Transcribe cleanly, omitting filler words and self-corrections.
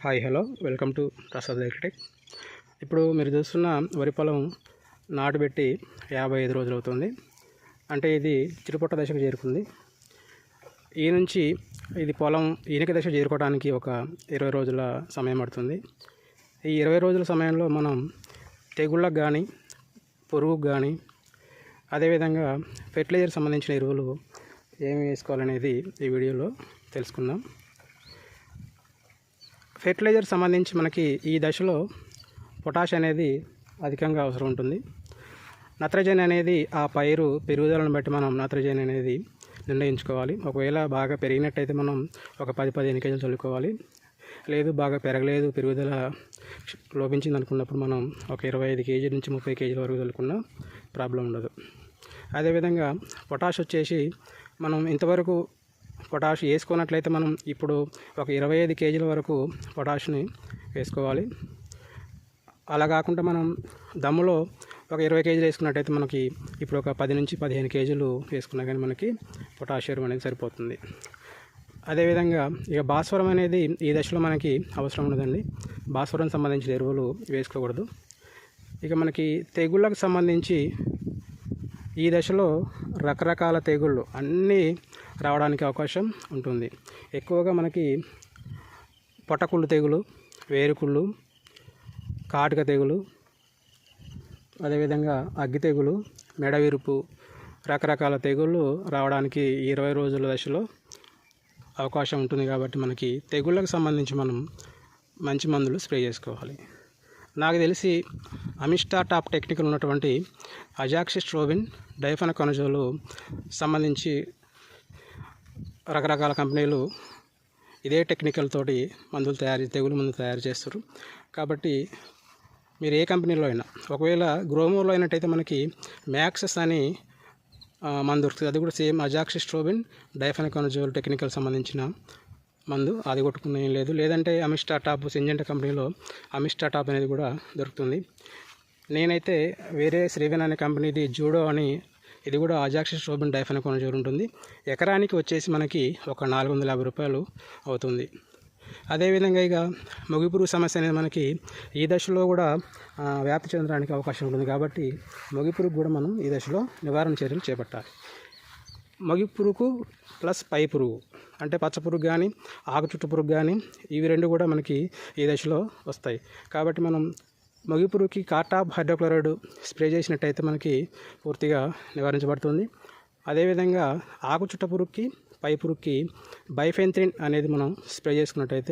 Hi hello welcome to Prasad electric. ఇప్పుడు మీరు చూస్తున్న వరి పొలం నాటుబెట్టి 55 రోజులు అవుతుంది. అంటే ఇది చిరుపొట్ట దశకు చేరుకుంది. ఈ నుంచి ఇది పొలం ఈనిక దశ చేరుకోవడానికి ఒక 20 రోజుల సమయం పడుతుంది. ఈ 20 రోజుల సమయంలో మనం తెగుళ్ళకు కానీ పురుగుకు కానీ అదేవిధంగా ఫెర్టిలైజర్ సంబంధించిన ఎరువులు ఏమి వేసుకోవాలనేది ఈ వీడియోలో తెలుసుకుందాం. ఫెర్టిలైజర్ సంబంధించి మనకి ఈ దశలో పొటాష్ అనేది అధికంగా అవసరం ఉంటుంది. నత్రజని అనేది ఆ పైరు పెరుగుదలను బట్టి మనం నత్రజని అనేది నిర్ణయించుకోవాలి. ఒకవేళ బాగా పెరిగినట్టయితే మనం ఒక 10-15 కేజీలు చల్లుకోవాలి. లేదు బాగా పెరగలేదు, పెరుగుదల లోపించింది అనుకున్నప్పుడు మనం ఒక 25 కేజీల నుంచి 30 కేజీల వరకు చల్లుకున్నా ప్రాబ్లం ఉండదు. అదేవిధంగా పొటాష్ వచ్చేసి మనం ఇంతవరకు పొటాష్ వేసుకున్నట్లయితే మనం ఇప్పుడు ఒక 25 కేజీల వరకు పొటాష్ని వేసుకోవాలి. అలా కాకుండా మనం దమ్ములో ఒక 20 కేజీలు వేసుకున్నట్టయితే మనకి ఇప్పుడు ఒక 10 నుంచి 15 కేజీలు వేసుకున్నా కానీ మనకి పొటాష్ ఎరువు అనేది సరిపోతుంది. అదేవిధంగా ఇక భాస్వరం అనేది ఈ దశలో మనకి అవసరం ఉండదండి. భాస్వరం సంబంధించిన ఎరువులు వేసుకోకూడదు. ఇక మనకి తెగుళ్ళకు సంబంధించి ఈ దశలో రకరకాల తెగుళ్ళు అన్నీ రావడానికి అవకాశం ఉంటుంది. ఎక్కువగా మనకి పొట్టకుళ్ళు తెగులు, వేరుకుళ్ళు, కాటుక తెగులు, అదేవిధంగా అగ్గి తెగులు, మెడవిరుపు, రకరకాల తెగుళ్ళు రావడానికి 20 రోజుల దశలో అవకాశం ఉంటుంది. కాబట్టి మనకి తెగుళ్ళకు సంబంధించి మనం మంచి మందులు స్ప్రే చేసుకోవాలి. నాకు తెలిసి అమిస్టా టాప్ టెక్నికల్ ఉన్నటువంటి అజాక్సిస్ట్రోబిన్, డైఫెనకోనజోల్ సంబంధించి రకరకాల కంపెనీలు ఇదే టెక్నికల్ తోటి తెగులు మందులు తయారు చేస్తారు. కాబట్టి మీరు ఏ కంపెనీలో అయినా, ఒకవేళ గ్రోమోలో అయినట్టయితే మనకి మ్యాక్సెస్ అని మందు దొరుకుతుంది. అది కూడా సేమ్ అజాక్సిస్ట్రోబిన్, డైఫెనకోనజోల్ టెక్నికల్ సంబంధించిన మందు. అది కొట్టుకునే ఏం లేదు. లేదంటే అమిస్టా టాప్, సింజెంటా కంపెనీలో అమిస్టా టాప్ అనేది కూడా దొరుకుతుంది. నేనైతే వేరే శ్రీవెన్ అనే కంపెనీది జూడో అని, ఇది కూడా అజాక్సిస్ట్రోబిన్, డైఫెనకోనజోల్ ఉంటుంది. ఎకరానికి వచ్చేసి మనకి ఒక 450 రూపాయలు అవుతుంది. అదేవిధంగా ఇక మొగిపురుగు సమస్య అనేది మనకి ఈ దశలో కూడా వ్యాప్తి చెందడానికి అవకాశం ఉంటుంది. కాబట్టి మొగిపురుగు కూడా మనం ఈ దశలో నివారణ చర్యలు చేపట్టాలి. మొగిపురుగు ప్లస్ పై పురుగు అంటే పచ్చపురుగు కానీ ఆకు చుట్టు పురుగు కానీ ఇవి రెండు కూడా మనకి ఈ దశలో వస్తాయి. కాబట్టి మనం మొగిపురుగుకి కార్టాప్ హైడ్రోక్లోరైడ్ స్ప్రే చేసినట్టయితే మనకి పూర్తిగా నివారించబడుతుంది. అదేవిధంగా ఆకు చుట్ట పురుగుకి, పై పురుగుకి బైఫెంత్రిన్ అనేది మనం స్ప్రే చేసుకున్నట్టయితే